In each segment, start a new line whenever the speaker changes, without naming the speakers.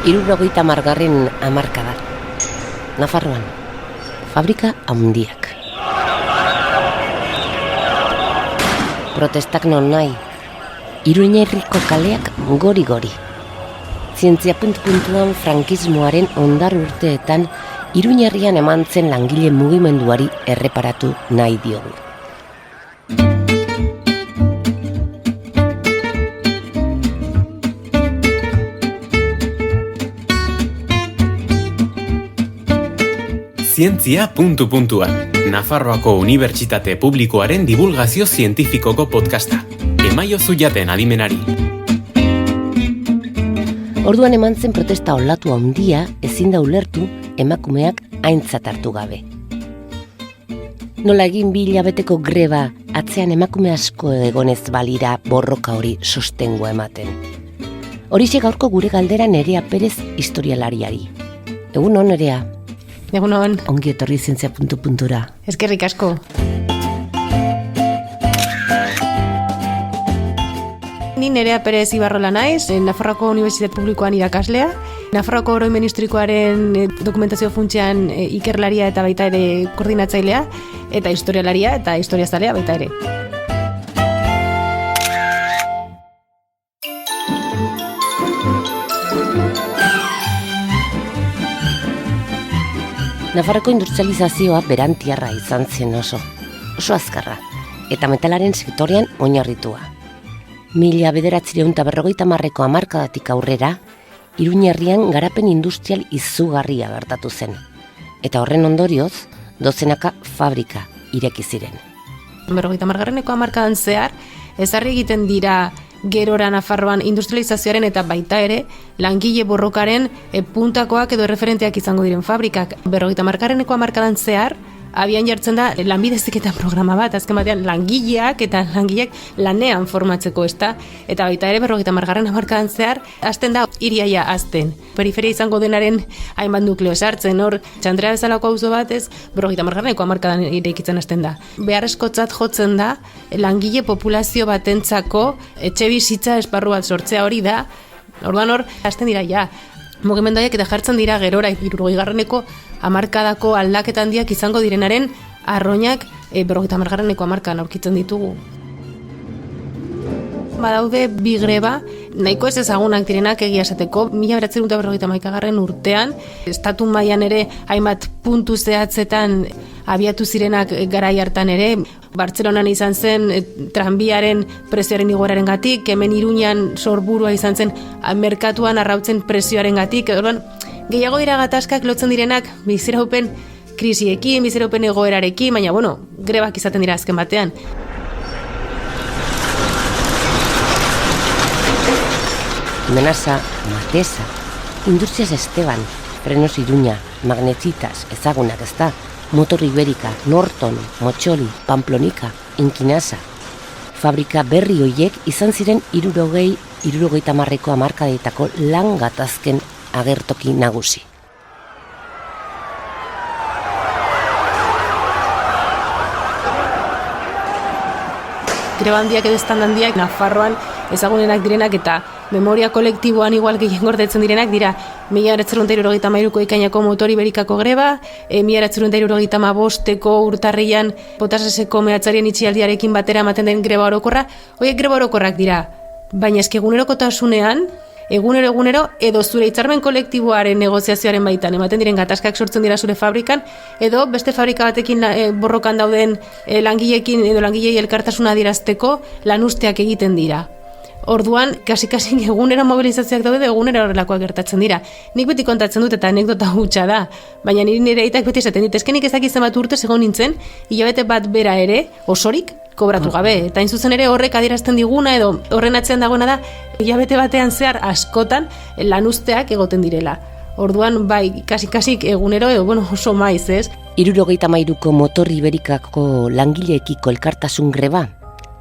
70. hamarkada. Nafarroan, fabrika handiak. Protestak non nahi, Iruñerriko kaleak gori-gori. Zientzia puntu-puntuan frankismoaren ondar urteetan Iruñerrian eman zen langile mugimenduari erreparatu nahi diogu.
Zientzia puntu-puntuan, Nafarroako Unibertsitate Publikoaren divulgazio zientifikoko podcasta. Emaiozu jaten adimenari.
Orduan eman zen protesta olatu handia ezin da ulertu emakumeak aintzat hartu gabe. Nola egin 2 hilabeteko greba atzean emakume asko egonez balira borroka hori sostengua ematen. Horixe gaurko gure galdera Nerea Perez historialariari. Egunon, Nerea.
Egunon.
Ongi etorri zientzia puntu-puntura.
Eskerrik asko. Ni Nerea Perez Ibarrola naiz, Nafarroako Unibertsitate Publikoan irakaslea. Nafarroako Oroimen Historikoaren dokumentazio funtsean ikerlaria eta baita ere koordinatzailea, eta historialaria eta historiazalea baita ere.
Nafarroko industrializazioa berantiarra izan zen oso azkarra, eta metalaren sektorean oinarritua. 1950ko hamarkadatik aurrera, Iruñerrian garapen industrial izugarria gertatu zen, eta horren ondorioz, dozenaka fabrika ireki ziren.
50. hamarkadan zehar, ezarri egiten dira gerora Nafarroan industrializazioaren eta baita ere langile borrokaren puntakoak edo referenteak izango diren fabrikak. 50. hamarkadan zehar, abian jartzen da lanbide heziketa programa bat, azken batean langileak eta langileak lanean formatzeko, ezta? Eta baita ere 50. hamarkadan zehar hasten da hiriaia hazten. Periferia izango denaren hainbat nukleo esartzen, hor Txandrea bezalako auzo batez 50. hamarkadan irekitzen hasten da. Beharrezkotzat jotzen da langile populazio batentzako etxebizitza esparru bat sortzea, hori da. Orduan hor hasten dira ja mugimenduak eta jartzen dira gerora 60. hamarkadako aldaketa handiak izango direnaren arroinak 50. hamarkadan aurkitzen ditugu. Badaude 2 greba, nahiko ez ezagunak direnak egia esateko, 1951. urtean, estatu mailan ere hainbat puntu zehatzetan abiatu zirenak garai hartan ere, Bartzelonan izan zen tranbiaren prezioaren igoerarengatik, hemen Iruñan sorburua izan zen merkatuan arrautzen prezioarengatik, gehiago dira gatazkak lotzen direnak biziraupen krisiekin, biziraupen egoerarekin, baina grebak izaten dira azken batean.
Menasa, Matesa, Industrias Esteban, Frenos Iruña, Magnetitas, ezagunak ezta, Motor Iberika, Norton, Motxoli, Pamplonika, Inkinasa. Fabrika berri hoiek izan ziren 60-70ko hamarkadetako lan gatazken agertoki nagusi.
Greba handiak edo stand handiak Nafarroan ezagunenak direnak eta memoria kolektiboan igual gehien gordetzen direnak dira 1973ko ekainako Motor Iberikako greba, 1975ko urtarrian Potaseseko mehatzarien itxialdiarekin batera ematen den greba orokorra, horiek greba orokorrak dira, baina eske egunerokotasunean egunero edo zure hitzarmen kolektiboaren negoziazioaren baitan ematen diren gatazkak sortzen dira zure fabrikan, edo beste fabrika batekin borrokan dauden langileekin edo langilei elkartasuna adierazteko lanusteak egiten dira. Orduan, kasi egunero mobilizazioak daude, egunero horrelakoak gertatzen dira. Nik beti kontatzen dut eta anekdota hutsa da, baina nire aitak beti esaten dit, eskenik ezak izan bat urte segon nintzen, hilabete bat bera ere, osorik, kobratu gabe. Eta hain zuzen ere horrek adierazten diguna edo horren atzean dagoena da, hilabete batean zehar askotan lanuzteak egoten direla. Orduan, bai, kasi egunero edo, oso maiz, ez?
63ko Motor Iberikako langileekiko elkartasun greba,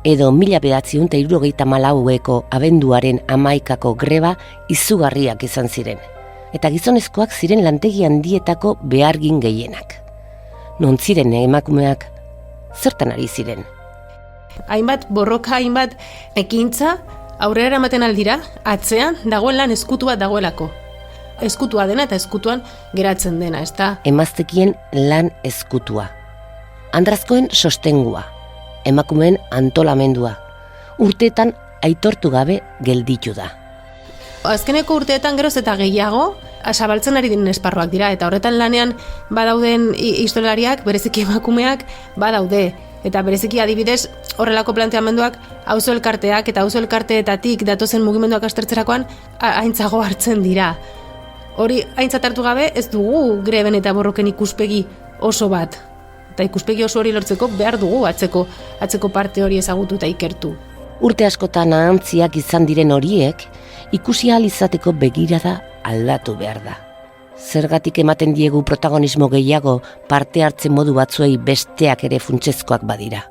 edo 1974ko abenduaren 11ko greba izugarriak izan ziren, eta gizonezkoak ziren lantegi handietako behargin gehienak. Non ziren emakumeak, zertan ari ziren?
Hainbat borroka, hainbat ekintza aurrera eramaten aldira, atzean dagoen lan ezkutu bat dagoelako. eskutua dena eta eskutuan geratzen dena, ezta?
Emaztekien lan eskutua. Andrazkoen sostengua. Emakumeen antolamendua. Urteetan aitortu gabe gelditu da.
Azkeneko urteetan geroz eta gehiago zabaltzen ari diren esparruak dira, eta horretan lanean badauden historialariak, bereziki emakumeak badaude. Eta bereziki adibidez horrelako planteamenduak auzo elkarteak eta auzo elkarteetatik datozen mugimenduak aztertzerakoan aintzago hartzen dira. Hori aintzat hartu gabe ez dugu greben eta borroken ikuspegi oso bat. Eta ikuspegi oso hori lortzeko behar dugu atzeko parte hori ezagutu eta ikertu.
Urte askotan ahantziak izan diren horiek, ikusi ahal izateko begirada aldatu behar da. Zergatik ematen diegu protagonismo gehiago parte hartzen modu batzuei besteak ere funtsezkoak badira.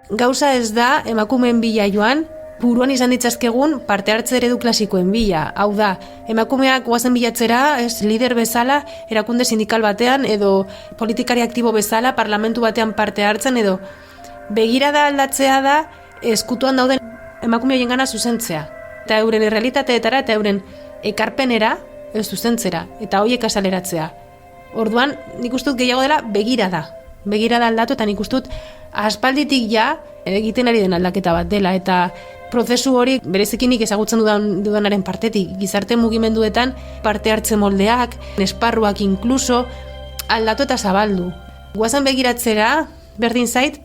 Gauza ez da emakumeen bila joan, buruan izan ditzazkegun parte hartze eredu klasikoen bila. Hau da, emakumeak goazen bilatzera, lider bezala, erakunde sindikal batean, edo politikari aktibo bezala, parlamentu batean parte hartzen, edo begirada aldatzea da eskutuan dauden emakume horien gana zuzentzea. Eta euren errealitateetara eta euren ekarpenera ez zuzentzera, eta horiek azaleratzea. Orduan, nik ustut gehiago dela begirada aldatu, eta nik ustut aspalditik ja egiten ari den aldaketa bat dela, eta prozesu hori berezikinik ezagutzen dudanaren partetik, gizarte mugimenduetan parte hartze moldeak, esparruak inkluso, aldatu eta zabaldu. Guazen begiratzera, berdin zait,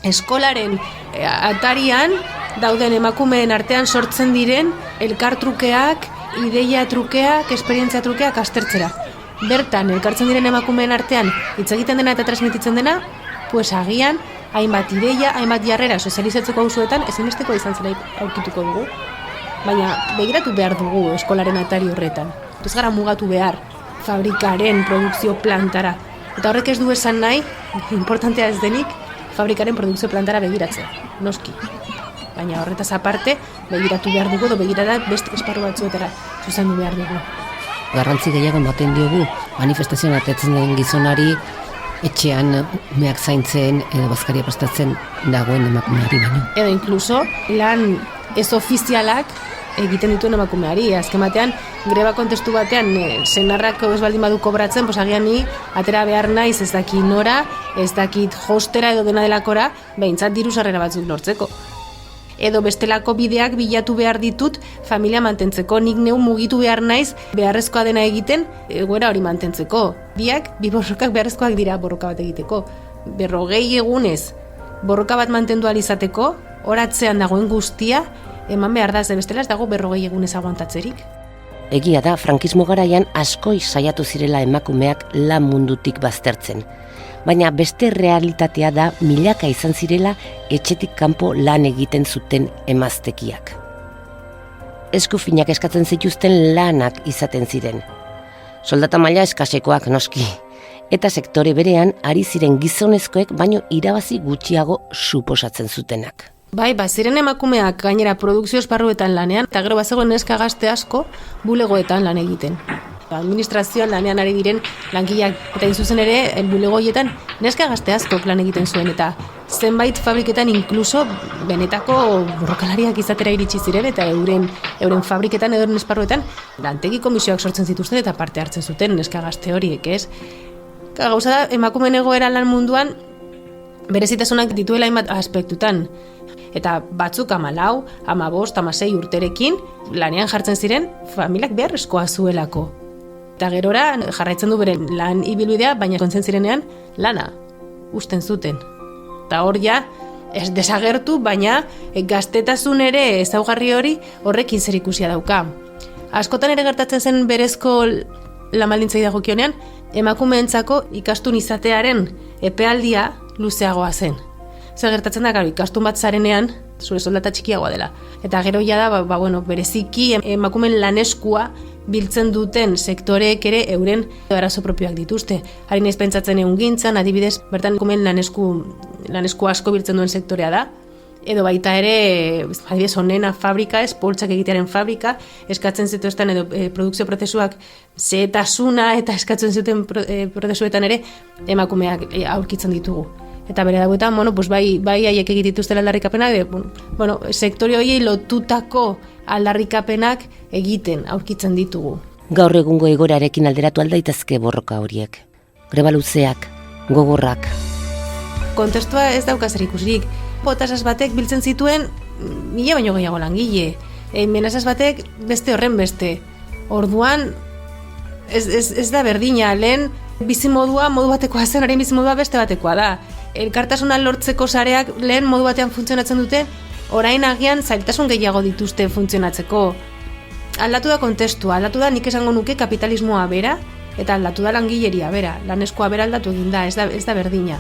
eskolaren atarian dauden emakumeen artean sortzen diren elkartrukeak, ideia trukeak, esperientzia trukeak aztertzera. Bertan, elkartzen diren emakumeen artean hitz egiten dena eta transmititzen dena, pues agian, hainbat ideia, hainbat jarrera sozializatzeko auzoetan ezinbesteko izan zela aurkituko dugu. Baina begiratu behar dugu eskolaren atari horretan. Ez gara mugatu behar fabrikaren produkzio plantara. Eta horrek ez du esan nahi, importantea ez denik, fabrikaren produkzio plantara begiratzea. Noski. Baina horretaz aparte, begiratu behar dugu, edo begirada beste esparru batzuetara zuzendu behar dugu.
Garrantzi gehiago ematen diogu, manifestazioan atetzen den gizonari, etxean meak zaintzen edo bazkaria prestatzen dagoen emakumeari baino.
Edo inkluso, lan ez ofizialak egiten dituen emakumeari. Azken batean, greba kontestu batean, senarrak ez baldin badu kobratzen, agian ni atera behar naiz ez dakit nora, ez dakit hostera edo dena delakora, behintzat diru sarrera batzuk lortzeko. Edo bestelako bideak bilatu behar ditut familia mantentzeko. Nik neu mugitu behar naiz beharrezkoa dena egiten egoera hori mantentzeko. Bi borrokak beharrezkoak dira borroka bat egiteko. 40 egunez borroka bat mantendu ahal izateko, horatzean dagoen guztia eman behar da, ze bestela ez dago 40 egunez aguantatzerik.
Egia da, frankismo garaian askoi saiatu zirela emakumeak lan mundutik baztertzen. Baina beste realitatea da milaka izan zirela etxetik kanpo lan egiten zuten emaztekiak. Eskufinak eskatzen zituzten lanak izaten ziren. Soldata maila eskasekoak noski. Eta sektore berean ari ziren gizonezkoek baino irabazi gutxiago suposatzen zutenak.
Bai, ziren emakumeak gainera produkzio esparruetan lanean, eta gero bazegoen neska gazte asko bulegoetan lan egiten. Administrazioan lanean ari diren langileak, eta zuzen ere bulegoietan neska gazte asko lan egiten zuen, eta zenbait fabriketan inkluso benetako borrokalariak izatera iritsi ziren, eta euren fabriketan edo euren esparruetan lantegi komisioak sortzen zituzten eta parte hartzen zuten neska gazte horiek, ez? Gauza da, emakumeen egoera lan munduan berezitasunak dituela hainbat aspektutan. Eta batzuk 14, 15, 16 urterekin lanean jartzen ziren familiak beharrezkoa zuelako. Eta gerora jarraitzen du beren lan ibilbidea, baina kontzen zirenean lana usten zuten. Eta hor ja ez desagertu, baina gaztetasun ere ezaugarri hori horrekin zer ikusia dauka. Askotan ere gertatzen zen berezko lanbaldintzei dagokionean, emakumeentzako ikastun izatearen epealdia luzeagoa zen. Zer gertatzen da, ikastun bat zarenean, zure soldata txikiagoa dela. Eta gero ja da, bereziki emakumeen laneskua biltzen duten sektoreek ere euren arazo propioak dituzte. Hari naiz pentsatzen ehungintzan, adibidez, bertan emakumeen lanesku asko biltzen duen sektorea da. Edo baita ere, adibidez, onena fabrika, poltsak egitearen fabrika, eskatzen zituzten edo produkzio prozesuak zehetasuna eta eskatzen zuten prozesuetan ere emakumeak aurkitzen ditugu. Eta bere dauetan, bai haiek egitituzten aldarrikapenak, sektore horiei lotutako aldarrikapenak egiten aurkitzen ditugu.
Gaur egungo egoerarekin alderatu aldaitezke borroka horiek. Greba luzeak, gogorrak.
Kontestua ez dauka zer ikusirik. Potasas batek biltzen zituen 1000 baino gehiago langile. Menasas batek beste horren beste. Orduan ez da berdina, lehen bizimodua modu batekoa zen, orain bizimodua beste batekoa da. Elkartasuna lortzeko sareak lehen modu batean funtzionatzen dute, orain agian zailtasun gehiago dituzte funtzionatzeko. Aldatu da kontestua, aldatu da nik esango nuke kapitalismoa bera, eta aldatu da langileria bera. Laneskoa bera aldatu egin da, ez da berdina.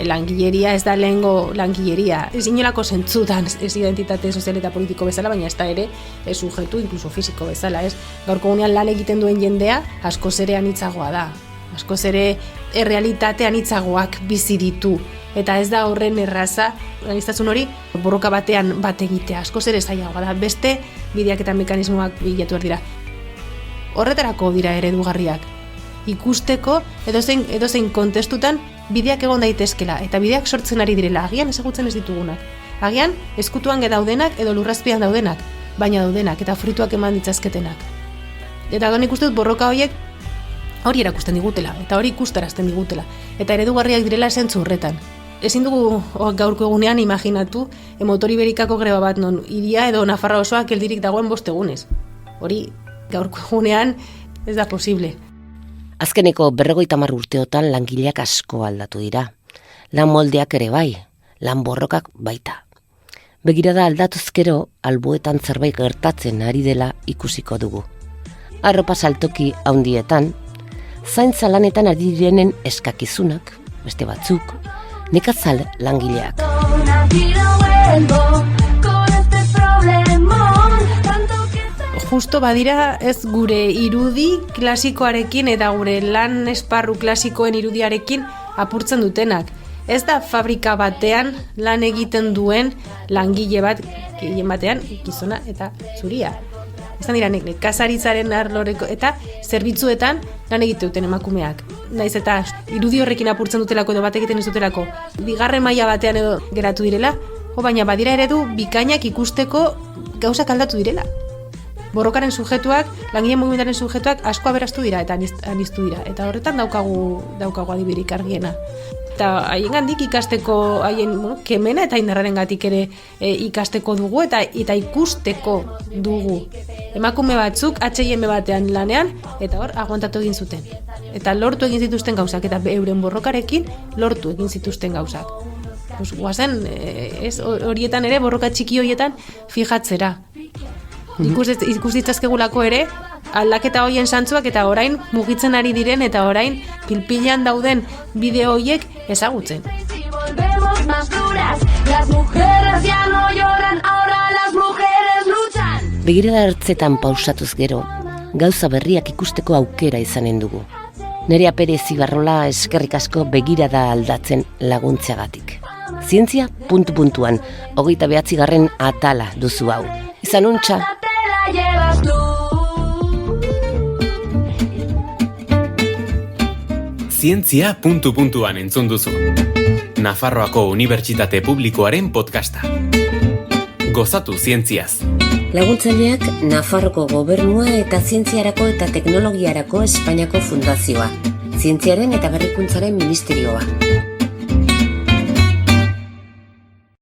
Langileria ez da lehengo langileria. Ez inolako zentzutan, ez identitate sozial eta politiko bezala, baina ez da ere sujetu, inkluso fisiko bezala, ez? Gaurko gunean lan egiten duen jendea, askoz ere anitzagoa da. Askoz ere errealitate anitzagoak bizi ditu. Eta ez da horren erraza, aniztasun hori, borroka batean bat egitea, askoz ere zailagoa da. Beste bideak eta mekanismoak bilatu dira. Horretarako dira eredugarriak. Ikusteko edozein kontestutan bideak egon daitezkela, eta bideak sortzen ari direla, agian ezagutzen ez ditugunak. Agian eskutuan daudenak edo lurrazpian daudenak, baina daudenak eta fruituak eman ditzazketenak. Eta nik uste dut borroka horiek hori erakusten digutela, eta hori ikustarazten digutela, eta eredugarriak direla zentzu horretan. Ezin dugu gaurko egunean imaginatu motor iberikako greba bat non hiria edo Nafarroa osoa geldirik dagoen 5 egunez. Hori gaurko egunean ez da posible.
Azkeneko 50 urteotan langileak asko aldatu dira. Lan moldeak ere bai, lan borrokak baita. Begirada aldatuzkero, alboetan zerbait gertatzen ari dela ikusiko dugu. Arropa saltoki handietan, zaintza lanetan ari direnen eskakizunak, beste batzuk, nekazal langileak.
Justo badira ez gure irudi klasikoarekin eta gure lan esparru klasikoen irudiarekin apurtzen dutenak. Ez da fabrika batean lan egiten duen langile bat, gehien batean, gizona eta zuria. Izan dira nekazaritzaren arloreko eta zerbitzuetan lan egite duten emakumeak. Naiz eta irudi horrekin apurtzen dutelako edo bat egiten ez dutelako, bigarren maila batean edo geratu direla, baina badira eredu bikainak ikusteko gauzak aldatu direla. Borrokaren sujetuak, langile mugimenduaren sujetuak asko aberastu dira eta aniztu dira. Eta horretan daukagu adibirik argiena. Eta haiengandik ikasteko, haien kemena eta indarrarengatik ere ikasteko dugu eta ikusteko dugu. Emakume batzuk H&M batean lanean eta hor aguantatu egin zuten. Eta lortu egin zituzten gauzak eta euren borrokarekin lortu egin zituzten gauzak. Guazen, horietan ere, borroka txiki horietan fijatzera. Ikus ditzazkegulako ere, aldaketa hoien santzuak eta orain mugitzen ari diren eta orain pilpilean dauden bideo horiek ezagutzen.
Begirada hartzetan pausatuz gero, gauza berriak ikusteko aukera izanen dugu. Nerea Perez Ibarrola eskerrik asko begirada aldatzen laguntzeagatik. Zientzia puntu-puntuan, 29. atala duzu hau. Izan untxa!
Zientzia puntu-puntuan entzun duzu. Nafarroako Unibertsitate Publikoaren podcasta. Gozatu zientziaz.
Laguntzaileak Nafarroko Gobernua eta Zientziarako eta Teknologiarako Espainiako Fundazioa. Zientziaren eta Berrikuntzaren Ministerioa.